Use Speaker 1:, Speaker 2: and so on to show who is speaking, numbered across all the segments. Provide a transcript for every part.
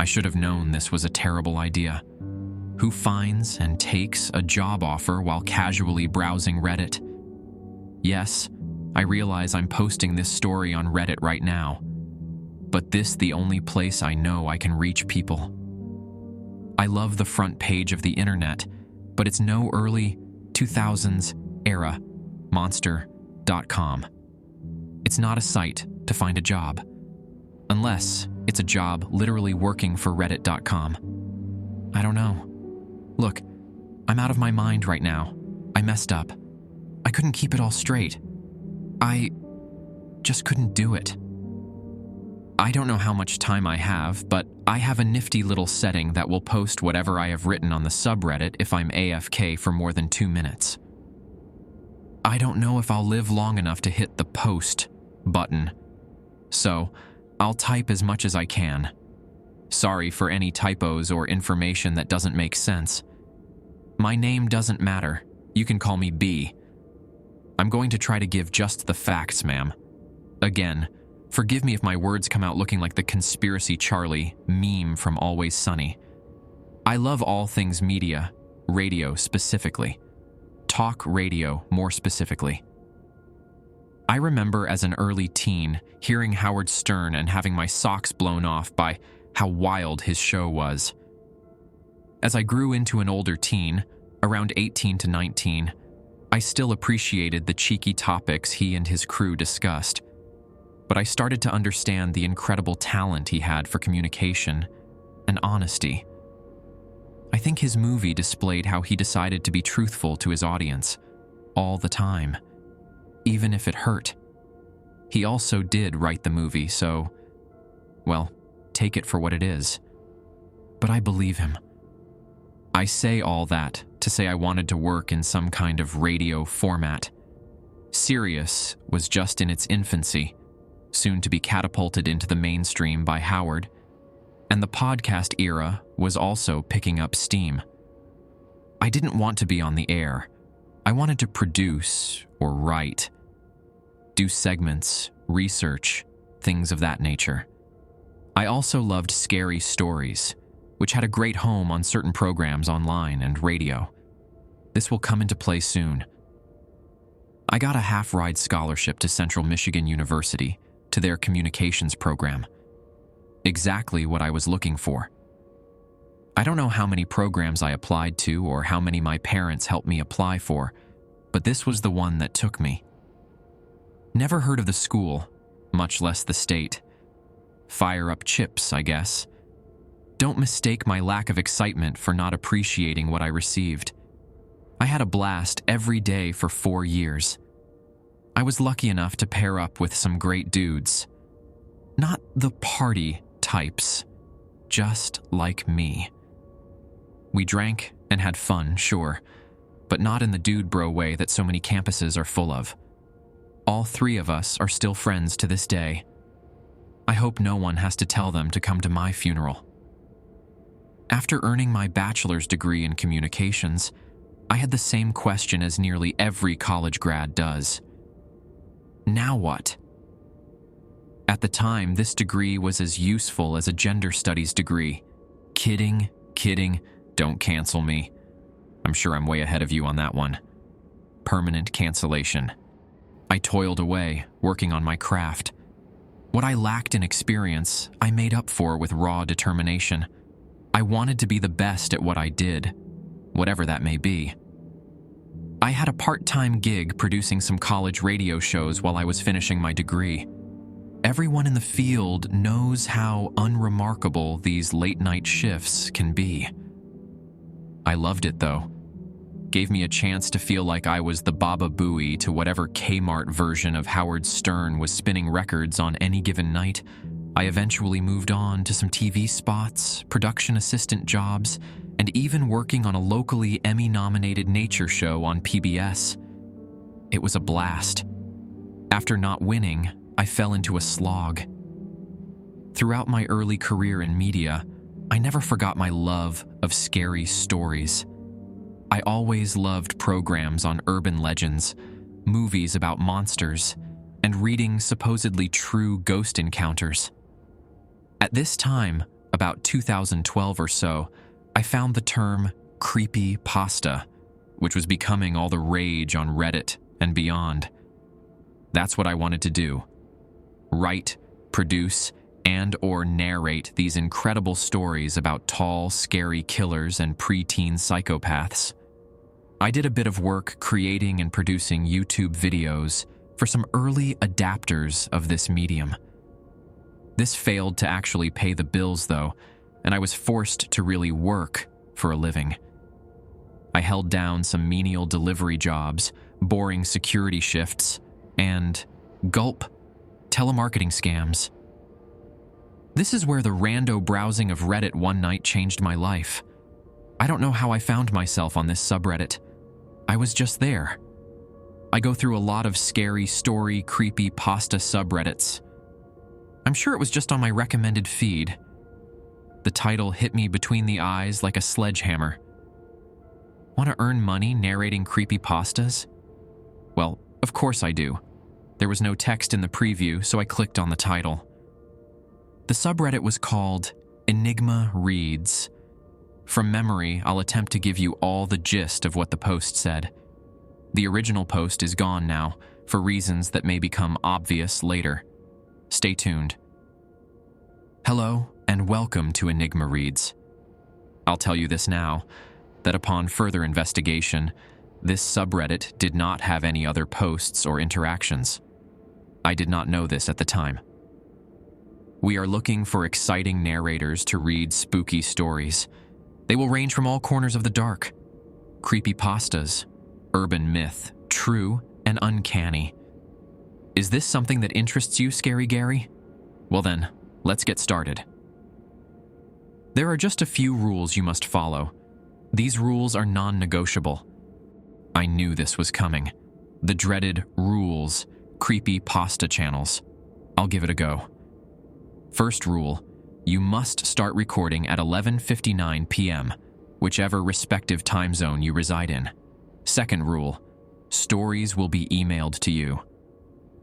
Speaker 1: I should have known this was a terrible idea. Who finds and takes a job offer while casually browsing Reddit? Yes, I realize I'm posting this story on Reddit right now, but this the only place I know I can reach people. I love the front page of the internet, but it's no early 2000s era monster.com. It's not a site to find a job, unless it's a job literally working for reddit.com. I don't know. Look, I'm out of my mind right now. I messed up. I couldn't keep it all straight. I just couldn't do it. I don't know how much time I have, but I have a nifty little setting that will post whatever I have written on the subreddit if I'm AFK for more than 2 minutes. I don't know if I'll live long enough to hit the post button, so I'll type as much as I can. Sorry for any typos or information that doesn't make sense. My name doesn't matter. You can call me B. I'm going to try to give just the facts, ma'am. Again, forgive me if my words come out looking like the Conspiracy Charlie meme from Always Sunny. I love all things media, radio specifically. Talk radio more specifically. I remember as an early teen hearing Howard Stern and having my socks blown off by how wild his show was. As I grew into an older teen, around 18 to 19, I still appreciated the cheeky topics he and his crew discussed, but I started to understand the incredible talent he had for communication and honesty. I think his movie displayed how he decided to be truthful to his audience all the time, even if it hurt. He also did write the movie, so, well, take it for what it is. But I believe him. I say all that to say I wanted to work in some kind of radio format. Sirius was just in its infancy, soon to be catapulted into the mainstream by Howard, and the podcast era was also picking up steam. I didn't want to be on the air. I wanted to produce or write, do segments, research, things of that nature. I also loved scary stories, which had a great home on certain programs online and radio. This will come into play soon. I got a half-ride scholarship to Central Michigan University to their communications program. Exactly what I was looking for. I don't know how many programs I applied to or how many my parents helped me apply for, but this was the one that took me. Never heard of the school, much less the state. Fire up chips, I guess. Don't mistake my lack of excitement for not appreciating what I received. I had a blast every day for 4 years. I was lucky enough to pair up with some great dudes. Not the party types, just like me. We drank and had fun, sure, but not in the dude bro way that so many campuses are full of. All 3 of us are still friends to this day. I hope no one has to tell them to come to my funeral. After earning my bachelor's degree in communications, I had the same question as nearly every college grad does. Now what? At the time, this degree was as useful as a gender studies degree. Kidding, don't cancel me. I'm sure I'm way ahead of you on that one. Permanent cancellation. I toiled away, working on my craft. What I lacked in experience, I made up for with raw determination. I wanted to be the best at what I did, whatever that may be. I had a part-time gig producing some college radio shows while I was finishing my degree. Everyone in the field knows how unremarkable these late-night shifts can be. I loved it, though. Gave me a chance to feel like I was the Baba Booey to whatever Kmart version of Howard Stern was spinning records on any given night. I eventually moved on to some TV spots, production assistant jobs, and even working on a locally Emmy-nominated nature show on PBS. It was a blast. After not winning, I fell into a slog. Throughout my early career in media, I never forgot my love of scary stories. I always loved programs on urban legends, movies about monsters, and reading supposedly true ghost encounters. At this time, About 2012 or so, I found the term creepypasta, which was becoming all the rage on Reddit and beyond. That's what I wanted to do. Write, produce, and/or narrate these incredible stories about tall, scary killers and preteen psychopaths. I did a bit of work creating and producing YouTube videos for some early adapters of this medium. This failed to actually pay the bills, though, and I was forced to really work for a living. I held down some menial delivery jobs, boring security shifts, and, gulp, telemarketing scams. This is where the rando browsing of Reddit one night changed my life. I don't know how I found myself on this subreddit. I was just there. I go through a lot of scary story, creepypasta subreddits. I'm sure it was just on my recommended feed. The title hit me between the eyes like a sledgehammer. Want to earn money narrating creepypastas? Well, of course I do. There was no text in the preview, so I clicked on the title. The subreddit was called Enigma Reads. From memory, I'll attempt to give you all the gist of what the post said. The original post is gone now, for reasons that may become obvious later. Stay tuned. Hello, and welcome to Enigma Reads. I'll tell you this now, that upon further investigation, this subreddit did not have any other posts or interactions. I did not know this at the time. We are looking for exciting narrators to read spooky stories. They will range from all corners of the dark. Creepypastas, urban myth, true and uncanny. Is this something that interests you, Scary Gary? Well then, let's get started. There are just a few rules you must follow. These rules are non-negotiable. I knew this was coming. The dreaded rules, creepypasta channels. I'll give it a go. First rule, you must start recording at 11:59 p.m., whichever respective time zone you reside in. Second rule, stories will be emailed to you.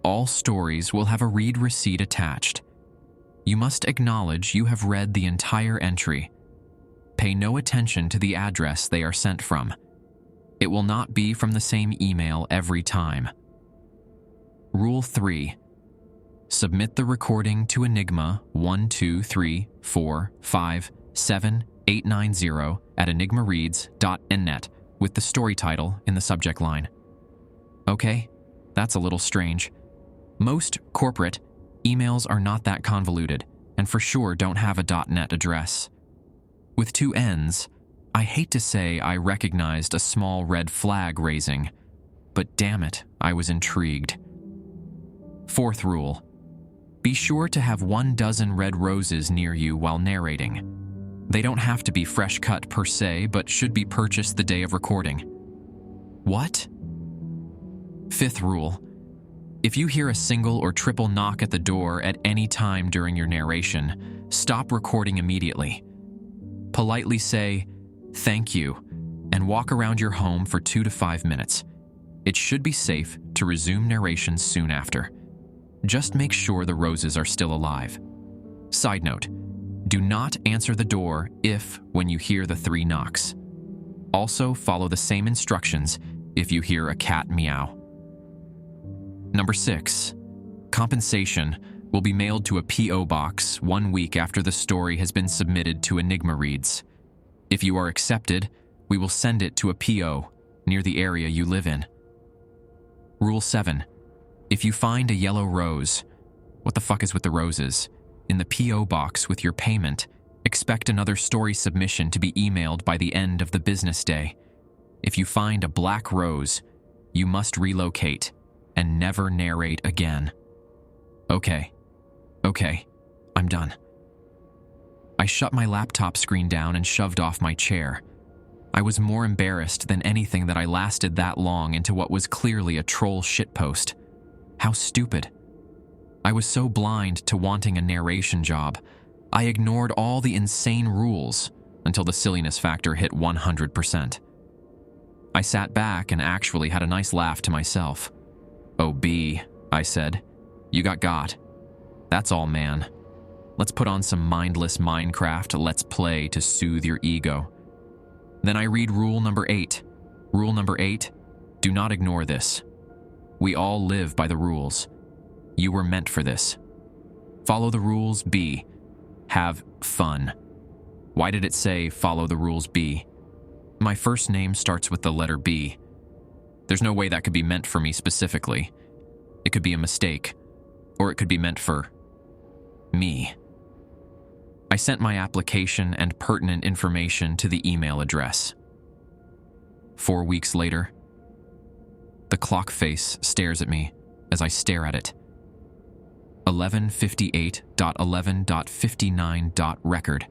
Speaker 1: All stories will have a read receipt attached. You must acknowledge you have read the entire entry. Pay no attention to the address they are sent from. It will not be from the same email every time. Rule 3. Submit the recording to Enigma 123457890 at enigmareads.net with the story title in the subject line. Okay, that's a little strange. Most corporate emails are not that convoluted, and for sure don't have a .net address. With two N's, I hate to say I recognized a small red flag raising, but damn it, I was intrigued. Fourth rule. Be sure to have 12 red roses near you while narrating. They don't have to be fresh cut per se, but should be purchased the day of recording. What? Fifth rule. If you hear a single or triple knock at the door at any time during your narration, stop recording immediately. Politely say, "Thank you," and walk around your home for 2 to 5 minutes. It should be safe to resume narration soon after. Just make sure the roses are still alive. Side note, do not answer the door when you hear the 3 knocks. Also, follow the same instructions if you hear a cat meow. Number 6. Compensation will be mailed to a P.O. box 1 week after the story has been submitted to Enigma Reads. If you are accepted, we will send it to a P.O. near the area you live in. Rule 7. If you find a yellow rose, what the fuck is with the roses, in the P.O. box with your payment, expect another story submission to be emailed by the end of the business day. If you find a black rose, you must relocate and never narrate again. Okay, I'm done. I shut my laptop screen down and shoved off my chair. I was more embarrassed than anything that I lasted that long into what was clearly a troll shitpost. How stupid. I was so blind to wanting a narration job, I ignored all the insane rules until the silliness factor hit 100%. I sat back and actually had a nice laugh to myself. "Oh, B," I said, "you got. That's all, man." Let's put on some mindless Minecraft Let's Play to soothe your ego. Then I read rule number 8. Rule number 8, do not ignore this. We all live by the rules. You were meant for this. Follow the rules, B. Have fun. Why did it say follow the rules, B? My first name starts with the letter B. There's no way that could be meant for me specifically. It could be a mistake, or it could be meant for me. I sent my application and pertinent information to the email address. 4 weeks later, the clock face stares at me as I stare at it. 1158.11.59.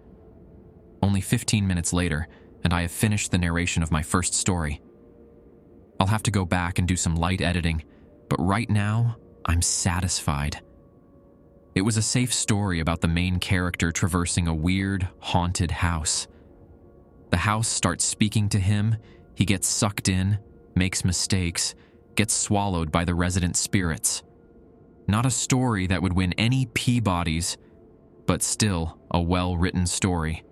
Speaker 1: Only 15 minutes later, and I have finished the narration of my first story. I'll have to go back and do some light editing, but right now, I'm satisfied. It was a safe story about the main character traversing a weird, haunted house. The house starts speaking to him, he gets sucked in, makes mistakes, gets swallowed by the resident spirits. Not a story that would win any Peabodys, but still a well-written story.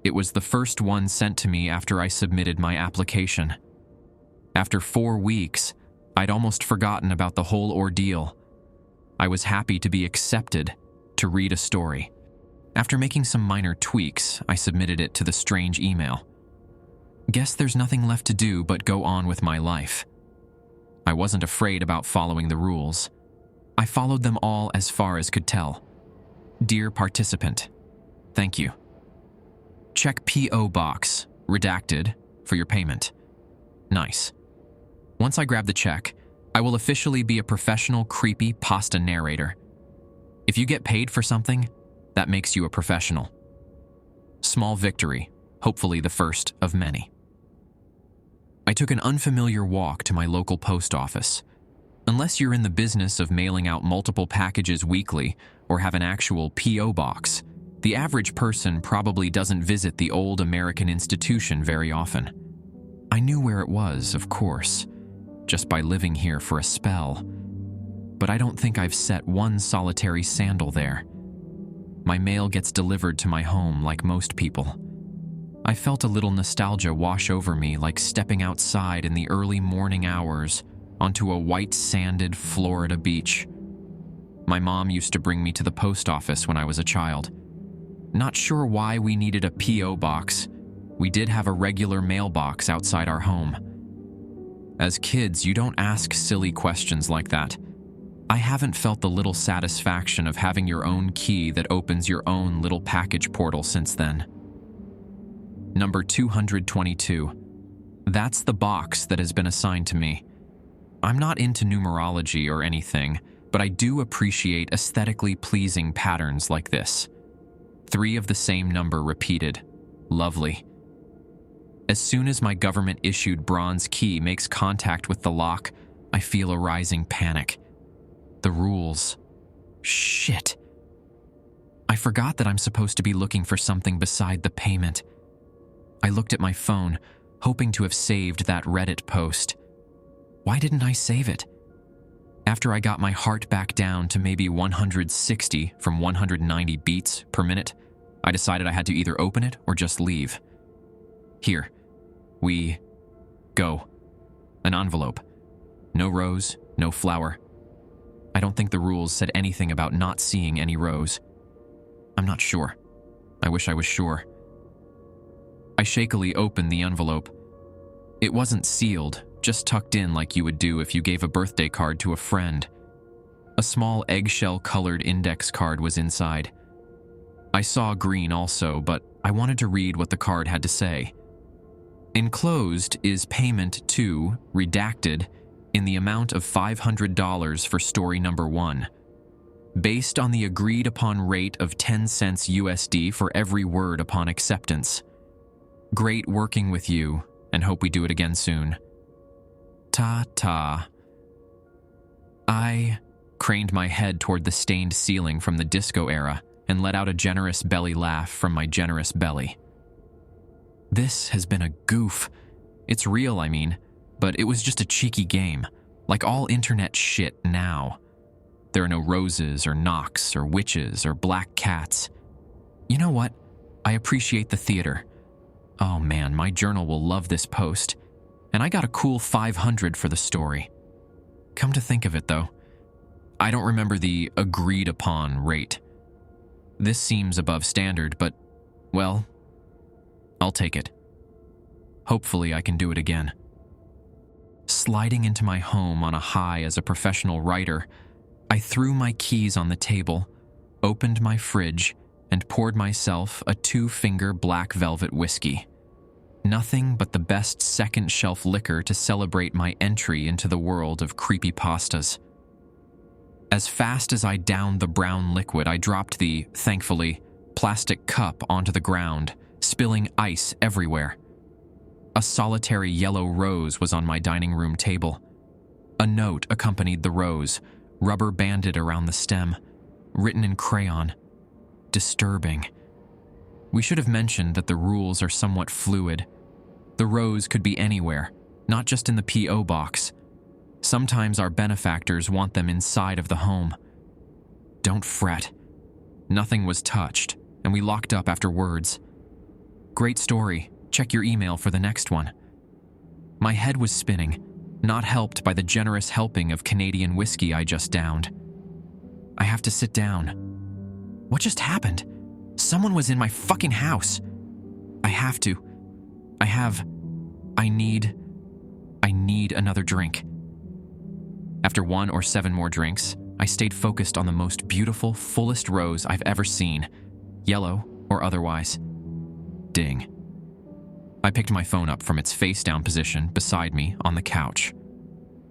Speaker 1: It was the first one sent to me after I submitted my application. After 4 weeks, I'd almost forgotten about the whole ordeal. I was happy to be accepted to read a story. After making some minor tweaks, I submitted it to the strange email. Guess there's nothing left to do but go on with my life. I wasn't afraid about following the rules. I followed them all as far as could tell. Dear participant, thank you. Check P.O. Box, redacted, for your payment. Nice. Once I grab the check, I will officially be a professional creepypasta narrator. If you get paid for something, that makes you a professional. Small victory, hopefully the first of many. I took an unfamiliar walk to my local post office. Unless you're in the business of mailing out multiple packages weekly or have an actual P.O. box, the average person probably doesn't visit the old American institution very often. I knew where it was, of course, just by living here for a spell, but I don't think I've set one solitary sandal there. My mail gets delivered to my home like most people. I felt a little nostalgia wash over me, like stepping outside in the early morning hours onto a white sanded Florida beach. My mom used to bring me to the post office when I was a child. Not sure why we needed a P.O. box. We did have a regular mailbox outside our home. As kids, you don't ask silly questions like that. I haven't felt the little satisfaction of having your own key that opens your own little package portal since then. Number 222. That's the box that has been assigned to me. I'm not into numerology or anything, but I do appreciate aesthetically pleasing patterns like this. 3 of the same number repeated. Lovely. As soon as my government-issued bronze key makes contact with the lock, I feel a rising panic. The rules. Shit. I forgot that I'm supposed to be looking for something beside the payment. I looked at my phone, hoping to have saved that Reddit post. Why didn't I save it? After I got my heart back down to maybe 160 from 190 beats per minute, I decided I had to either open it or just leave. Here. We go. An envelope. No rose, no flower. I don't think the rules said anything about not seeing any rose. I'm not sure. I wish I was sure. I shakily opened the envelope. It wasn't sealed, just tucked in like you would do if you gave a birthday card to a friend. A small eggshell-colored index card was inside. I saw green also, but I wanted to read what the card had to say. Enclosed is payment to, redacted, in the amount of $500 for story number 1, based on the agreed-upon rate of 10 cents USD for every word upon acceptance. Great working with you, and hope we do it again soon. Ta-ta. I craned my head toward the stained ceiling from the disco era and let out a generous belly laugh from my generous belly. This has been a goof. It's real, I mean, but it was just a cheeky game, like all internet shit now. There are no roses or knocks or witches or black cats. You know what? I appreciate the theater. Oh man, my journal will love this post. And I got a cool 500 for the story. Come to think of it though, I don't remember the agreed upon rate. This seems above standard, but, well, I'll take it. Hopefully I can do it again. Sliding into my home on a high as a professional writer, I threw my keys on the table, opened my fridge, and poured myself a 2-finger black velvet whiskey. Nothing but the best second-shelf liquor to celebrate my entry into the world of creepypastas. As fast as I downed the brown liquid, I dropped the, thankfully, plastic cup onto the ground, spilling ice everywhere. A solitary yellow rose was on my dining room table. A note accompanied the rose, rubber banded around the stem, written in crayon. Disturbing. We should have mentioned that the rules are somewhat fluid. The rose could be anywhere, not just in the P.O. box. Sometimes our benefactors want them inside of the home. Don't fret. Nothing was touched, and we locked up after words. Great story. Check your email for the next one. My head was spinning, not helped by the generous helping of Canadian whiskey I just downed. I have to sit down. What just happened? Someone was in my fucking house. I need another drink. After 1 or 7 more drinks, I stayed focused on the most beautiful, fullest rose I've ever seen, yellow or otherwise. Ding. I picked my phone up from its face-down position beside me on the couch.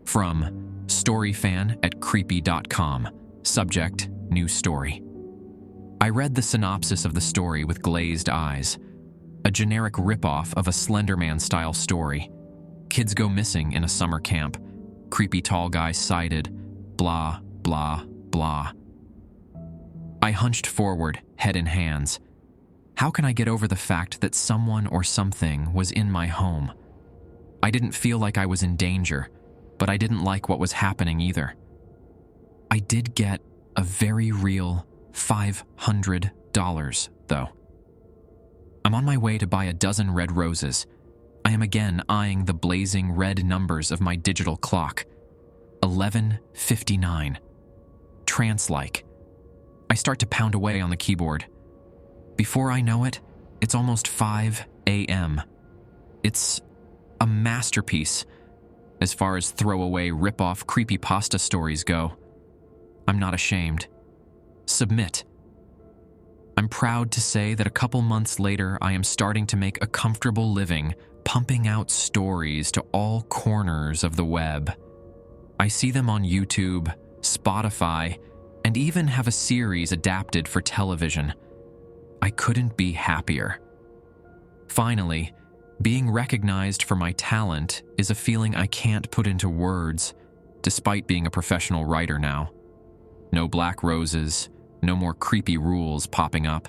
Speaker 1: From storyfan@creepy.com, subject, new story. I read the synopsis of the story with glazed eyes. A generic ripoff of a Slender Man-style story. Kids go missing in a summer camp. Creepy tall guy sighted. Blah, blah, blah. I hunched forward, head in hands. How can I get over the fact that someone or something was in my home? I didn't feel like I was in danger, but I didn't like what was happening either. I did get a very real $500, though. I'm on my way to buy a dozen red roses. I am again eyeing the blazing red numbers of my digital clock. 11:59. Trance-like. I start to pound away on the keyboard. Before I know it, it's almost 5 a.m. It's a masterpiece, as far as throwaway rip-off creepypasta stories go. I'm not ashamed. Submit. I'm proud to say that a couple months later, I am starting to make a comfortable living pumping out stories to all corners of the web. I see them on YouTube, Spotify, and even have a series adapted for television. I couldn't be happier. Finally, being recognized for my talent is a feeling I can't put into words, despite being a professional writer now. No black roses, no more creepy rules popping up.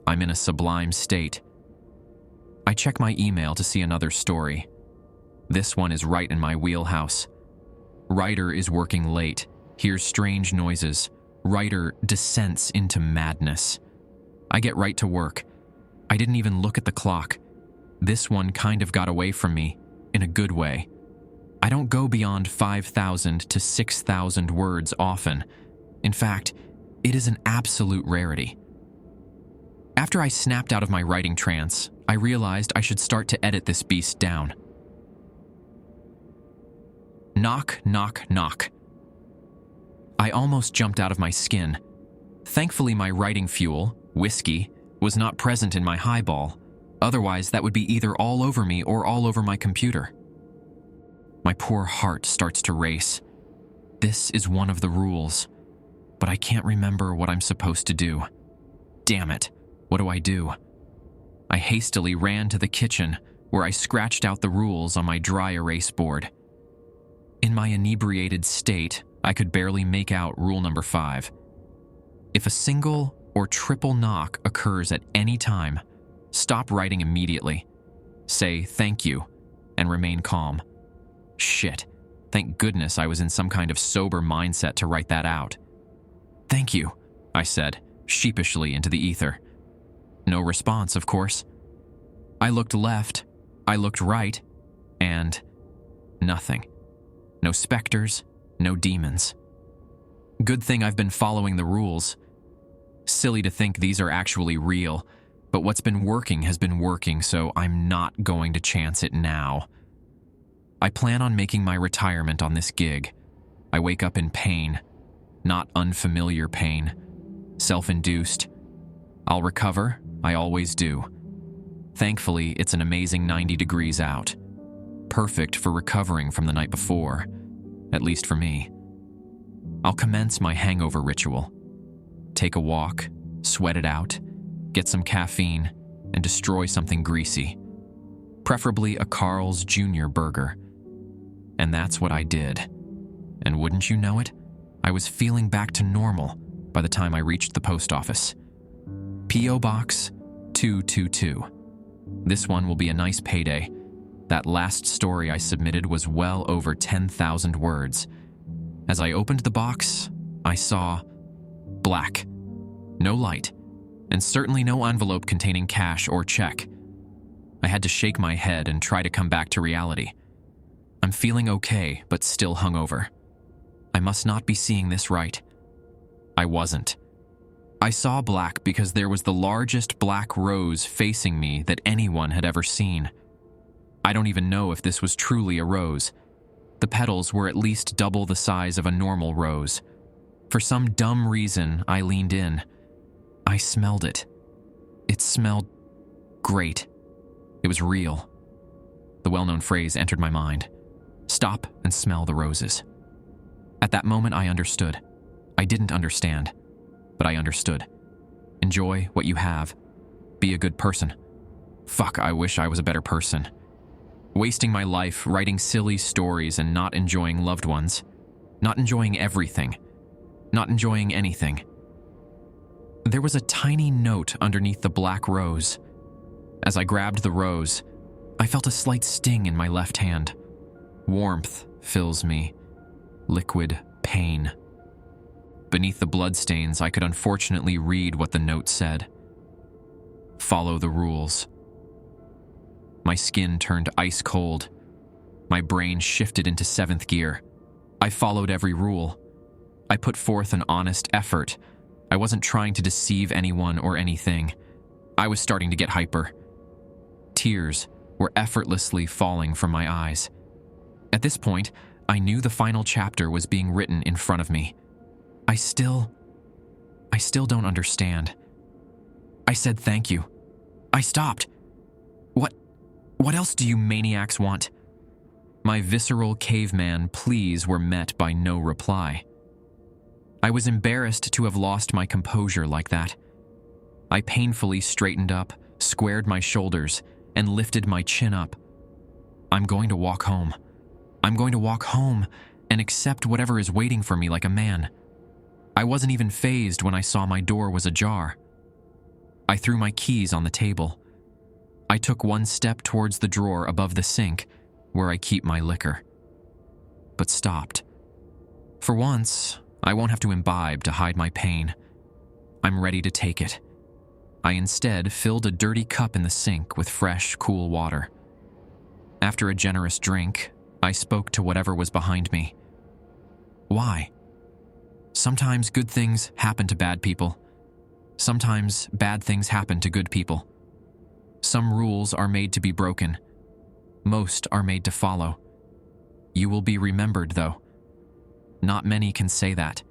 Speaker 1: I'm in a sublime state. I check my email to see another story. This one is right in my wheelhouse. Writer is working late, hears strange noises. Writer descends into madness. I get right to work. I didn't even look at the clock. This one kind of got away from me, in a good way. I don't go beyond 5,000 to 6,000 words often. In fact, it is an absolute rarity. After I snapped out of my writing trance, I realized I should start to edit this beast down. Knock, knock, knock. I almost jumped out of my skin. Thankfully, my writing fuel, whiskey, was not present in my highball. Otherwise, that would be either all over me or all over my computer. My poor heart starts to race. This is one of the rules, but I can't remember what I'm supposed to do. Damn it, what do? I hastily ran to the kitchen, where I scratched out the rules on my dry erase board. In my inebriated state, I could barely make out rule number 5. If a single or triple knock occurs at any time, stop writing immediately. Say thank you and remain calm. Shit, Thank goodness I was in some kind of sober mindset to write that out. "Thank you," I said, sheepishly into the ether. No response, of course. I looked left, I looked right, and nothing. No specters, no demons. Good thing I've been following the rules. Silly to think these are actually real, but what's been working has been working, so I'm not going to chance it now. I plan on making my retirement on this gig. I wake up in pain, not unfamiliar pain, self-induced. I'll recover, I always do. Thankfully, it's an amazing 90 degrees out. Perfect for recovering from the night before, at least for me. I'll commence my hangover ritual. Take a walk, sweat it out, get some caffeine, and destroy something greasy. Preferably a Carl's Jr. burger. And that's what I did. And wouldn't you know it, I was feeling back to normal by the time I reached the post office. P.O. Box 222. This one will be a nice payday. That last story I submitted was well over 10,000 words. As I opened the box, I saw black. No light, and certainly no envelope containing cash or check. I had to shake my head and try to come back to reality. I'm feeling okay, but still hungover. I must not be seeing this right. I wasn't. I saw black because there was the largest black rose facing me that anyone had ever seen. I don't even know if this was truly a rose. The petals were at least double the size of a normal rose. For some dumb reason, I leaned in. I smelled it. It smelled great. It was real. The well-known phrase entered my mind. Stop and smell the roses. At that moment, I understood. I didn't understand, but I understood. Enjoy what you have. Be a good person. Fuck, I wish I was a better person. Wasting my life writing silly stories and not enjoying loved ones. Not enjoying everything. Not enjoying anything. There was a tiny note underneath the black rose. As I grabbed the rose, I felt a slight sting in my left hand. Warmth fills me. Liquid pain. Beneath the bloodstains, I could unfortunately read what the note said. Follow the rules. My skin turned ice cold. My brain shifted into 7th gear. I followed every rule. I put forth an honest effort. I wasn't trying to deceive anyone or anything. I was starting to get hyper. Tears were effortlessly falling from my eyes. At this point, I knew the final chapter was being written in front of me. I still don't understand. I said thank you. I stopped. What else do you maniacs want? My visceral caveman pleas were met by no reply. I was embarrassed to have lost my composure like that. I painfully straightened up, squared my shoulders, and lifted my chin up. I'm going to walk home. I'm going to walk home and accept whatever is waiting for me like a man. I wasn't even fazed when I saw my door was ajar. I threw my keys on the table. I took one step towards the drawer above the sink where I keep my liquor, but stopped. For once, I won't have to imbibe to hide my pain. I'm ready to take it. I instead filled a dirty cup in the sink with fresh, cool water. After a generous drink, I spoke to whatever was behind me. Why? Sometimes good things happen to bad people. Sometimes bad things happen to good people. Some rules are made to be broken. Most are made to follow. You will be remembered, though. Not many can say that.